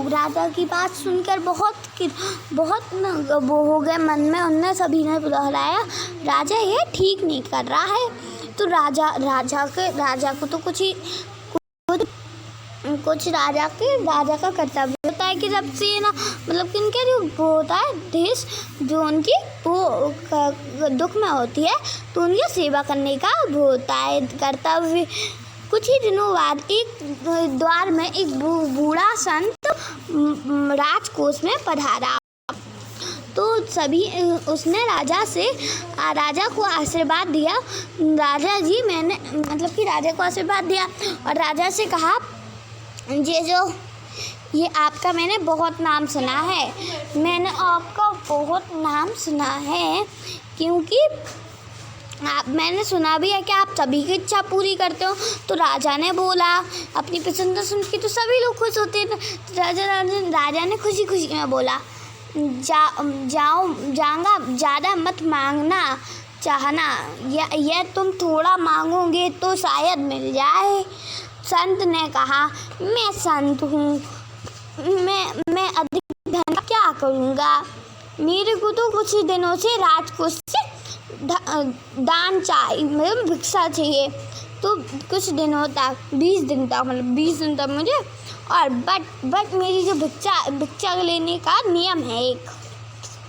राजा की बात सुनकर बहुत वो हो गए मन में। उनने सभी ने दोहराया, राजा ये ठीक नहीं कर रहा है। तो राजा को तो कुछ राजा का कर्तव्य होता है कि जब से ना मतलब कि उनके जो वो होता है देश जो उनकी वो दुख में होती है तो उनकी सेवा करने का वो होता है कर्तव्य। कुछ ही दिनों बाद एक द्वार में एक बूढ़ा संत राजकोष में पधारा। तो सभी उसने राजा को आशीर्वाद दिया। राजा जी मैंने मतलब कि राजा को आशीर्वाद दिया और राजा से कहा, ये आपका मैंने बहुत नाम सुना है, मैंने आपका बहुत नाम सुना है क्योंकि मैंने सुना भी है कि आप सभी की इच्छा पूरी करते हो। तो राजा ने बोला, अपनी पसंद सुन के तो सभी लोग खुश होते हैं। तो राजा ने खुशी खुशी में बोला, जाऊंगा, ज़्यादा मत मांगना चाहना, यह तुम थोड़ा मांगोगे तो शायद मिल जाए। संत ने कहा, मैं संत हूँ, मैं अधिक धन क्या करूँगा, मेरे को तो कुछ ही दिनों से राजकोष से दान चाहिए, मतलब भिक्षा चाहिए। तो कुछ दिनों तक 20 दिन तक मुझे और बट मेरी जो भिक्षा लेने का नियम है, एक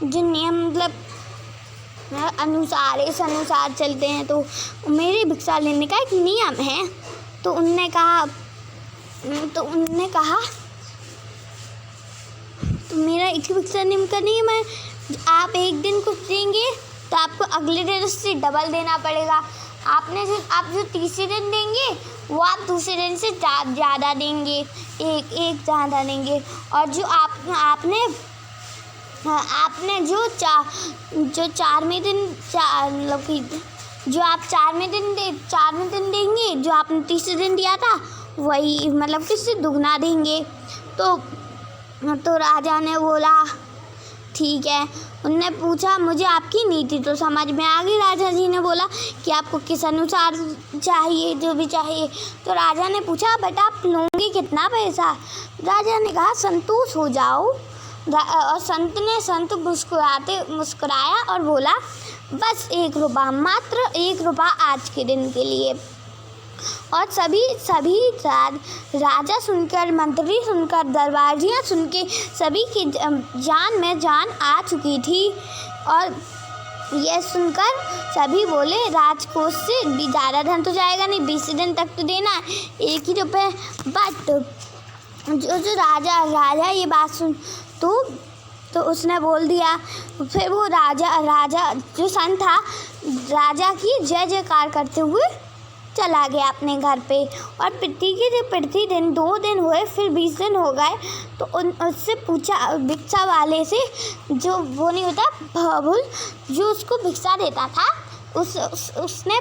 जो नियम मतलब इस अनुसार चलते हैं तो मेरी भिक्षा लेने का एक नियम है। तो उनने कहा तो मेरा एक भिक्षा नियम का नियम है, आप एक दिन कुछ देंगे तो आपको अगले दिन उससे डबल देना पड़ेगा। आप जो तीसरे दिन देंगे वो आप दूसरे दिन से ज़्यादा देंगे, एक ज़्यादा देंगे। और जो आपने जो 4वें दिन मतलब कि जो आप 4वें दिन देंगे, जो आपने तीसरे दिन दिया था वही मतलब किससे दुगना देंगे। तो राजा ने बोला ठीक है। उनने पूछा, मुझे आपकी नीति तो समझ में आ गई। राजा जी ने बोला कि आपको किस अनुसार चाहिए, जो भी चाहिए। तो राजा ने पूछा, बेटा आप लोगे कितना पैसा? राजा ने कहा, संतोष हो जाओ। और संत मुस्कुराया और बोला, बस 1 रुपया, मात्र 1 रुपया आज के दिन के लिए। और सभी राजा सुनकर, मंत्री सुनकर, दरबारियाँ सुन के सभी की जान में जान आ चुकी थी। और यह सुनकर सभी बोले, राजकोष से भी ज़्यादा धन तो जाएगा नहीं, 20 दिन तक तो देना है 1 ही रुपये। बट जो राजा ये बात सुन तो उसने बोल दिया। फिर वो राजा जो संत था, राजा की जय जयकार करते हुए चला गया अपने घर पे। और प्रति दिन 2 दिन हुए, फिर 20 दिन हो गए। तो उससे पूछा भिक्षा वाले से, जो वो नहीं होता भवुल, जो उसको भिक्षा देता था, उसने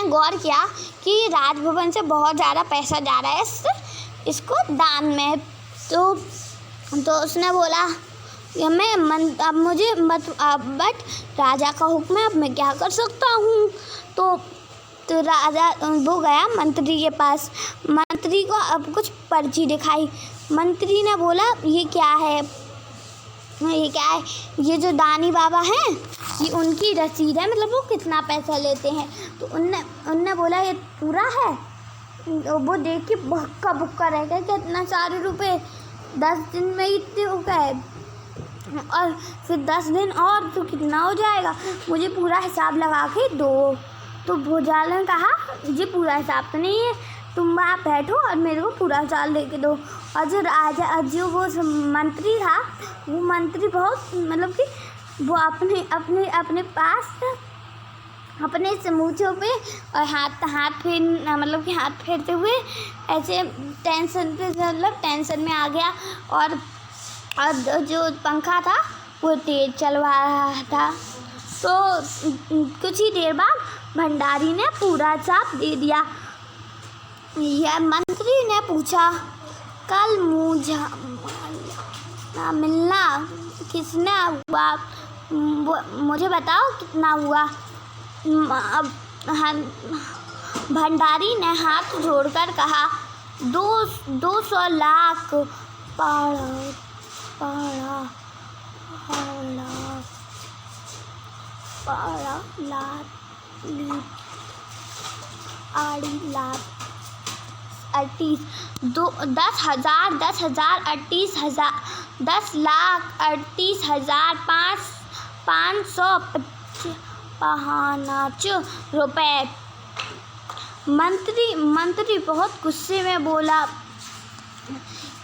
गौर किया कि राजभवन से बहुत ज़्यादा पैसा जा रहा है इसको दान में। तो उसने बोला, बट राजा का हुक्म है, अब मैं क्या कर सकता हूँ। तो राजा वो गया मंत्री के पास, मंत्री को अब कुछ पर्ची दिखाई। मंत्री ने बोला, ये क्या है? ये जो दानी बाबा हैं, ये उनकी रसीद है, मतलब वो कितना पैसा लेते हैं। तो उनने बोला, ये पूरा है? वो देख के भक्का भुक्का रह गया कि इतना सारे रुपए 10 दिन में ही इतने हो गए, और फिर 10 दिन और तो कितना हो जाएगा, मुझे पूरा हिसाब लगा के दो। तो भुजाल ने कहा, ये पूरा हिसाब तो नहीं है, तुम आप बैठो और मेरे को पूरा हिसाब दे के दो। और जो वो मंत्री था, वो मंत्री बहुत मतलब कि वो अपने पास अपने समूचों पे और हाथ फेरते हुए ऐसे टेंशन में आ गया। और जो पंखा था वो तेज चलवा रहा था। तो कुछ ही देर बाद भंडारी ने पूरा हिसाब दे दिया। यह मंत्री ने पूछा, कल मुझे मिलना किसने हुआ, मुझे बताओ कितना हुआ। भंडारी ने हाथ जोड़कर कहा, 200 लाख पाड़ा पाड़ा पाड़ा पाड़ा लात लीट आड़ी लात 38 10,000 10,000 38,000 10,38,000 555 रुपए। मंत्री बहुत गुस्से में बोला,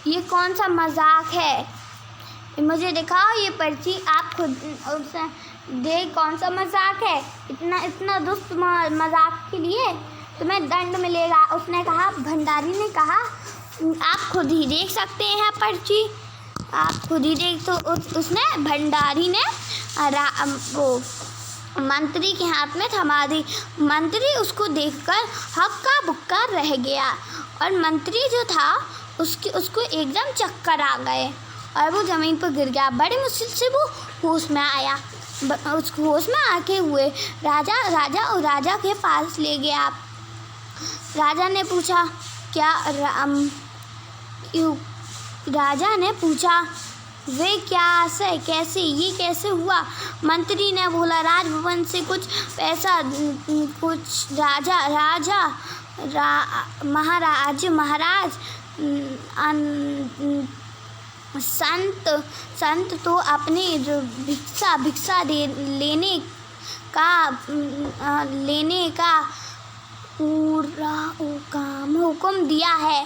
ये कौन सा मजाक है? मुझे दिखाओ ये पर्ची, आप खुद उससे देख कौन सा मजाक है। इतना दुष्ट मजाक के लिए तुम्हें दंड मिलेगा। उसने कहा, भंडारी ने कहा, आप खुद ही देख सकते हैं पर्ची, आप खुद ही देख। तो उसने भंडारी ने वो मंत्री के हाथ में थमा दी। मंत्री उसको देखकर हक्का बुक्का रह गया और मंत्री जो था उसको एकदम चक्कर आ गए और वो ज़मीन पर गिर गया। बड़ी मुश्किल से वो होश में आया। उस होश में आके हुए राजा के पास ले गया। राजा ने पूछा, राजा ने पूछा, वे कैसे ये कैसे हुआ? मंत्री ने बोला, राजभवन से कुछ पैसा, कुछ महाराज संत तो अपने भिक्षा लेने का पूरा हुक्म दिया है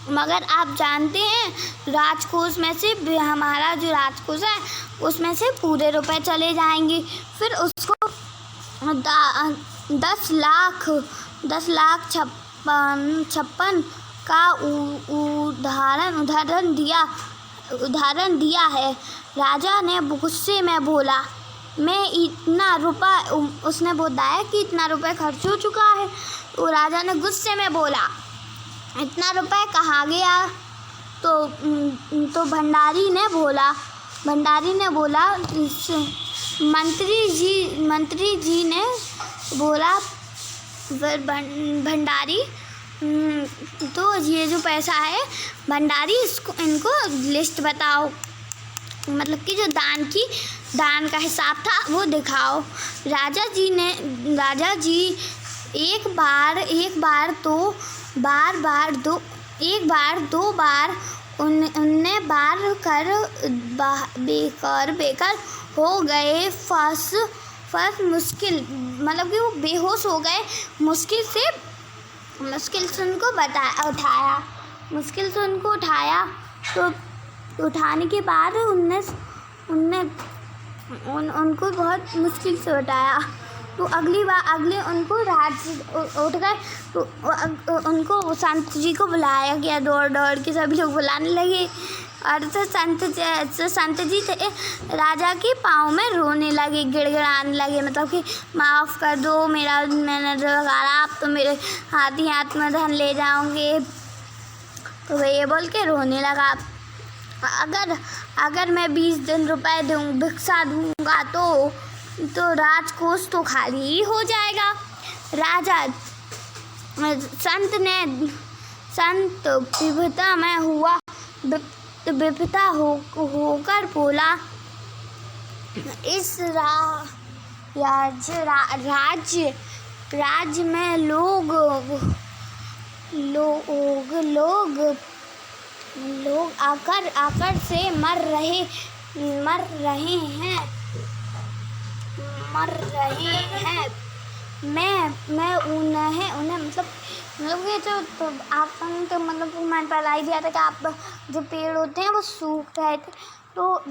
मगर आप जानते हैं राजकोष में से, हमारा जो राजकोष है उसमें से पूरे रुपए चले जाएंगे। फिर उसको 10,56,000 का उदाहरण दिया है। राजा ने गुस्से में बोला, मैं इतना रुपया, उसने बताया कि इतना रुपए खर्च हो चुका है। तो राजा ने गुस्से में बोला, इतना रुपए कहाँ गया? तो भंडारी ने बोला, मंत्री जी ने बोला, भंडारी, तो ये जो पैसा है भंडारी, इनको लिस्ट बताओ, मतलब कि जो दान का हिसाब था वो दिखाओ। राजा जी एक बार दो बार उनने बार कर बेकार हो गए। फर्स्ट मुश्किल, मतलब कि वो बेहोश हो गए। मुश्किल से उनको उठाया। तो उठाने के बाद उनको बहुत मुश्किल से उठाया। तो अगले उनको उठ गए। तो उनको संत जी को बुलाया गया। दौड़ के सभी लोग बुलाने लगे और तो संत जी थे राजा के पाँव में रोने लगे, गिड़गिड़ाने लगे, मतलब कि माफ़ कर दो, मैंने लगाया, आप तो मेरे हाथ में धन ले जाओगे। तो वह ये बोल के रोने लगा। अगर मैं 20 दिन रुपए भिक्षा दूंगा तो राजकोष तो खाली ही हो जाएगा। संत विपदा में हुआ, विपदा होकर बोला, इस राज्य में लोग आकर से मर रहे हैं। मैं उन्हें मतलब ये तो आपने तो मतलब मैंने पहला ही दिया था कि आप जो पेड़ होते हैं वो सूख रहे थे। तो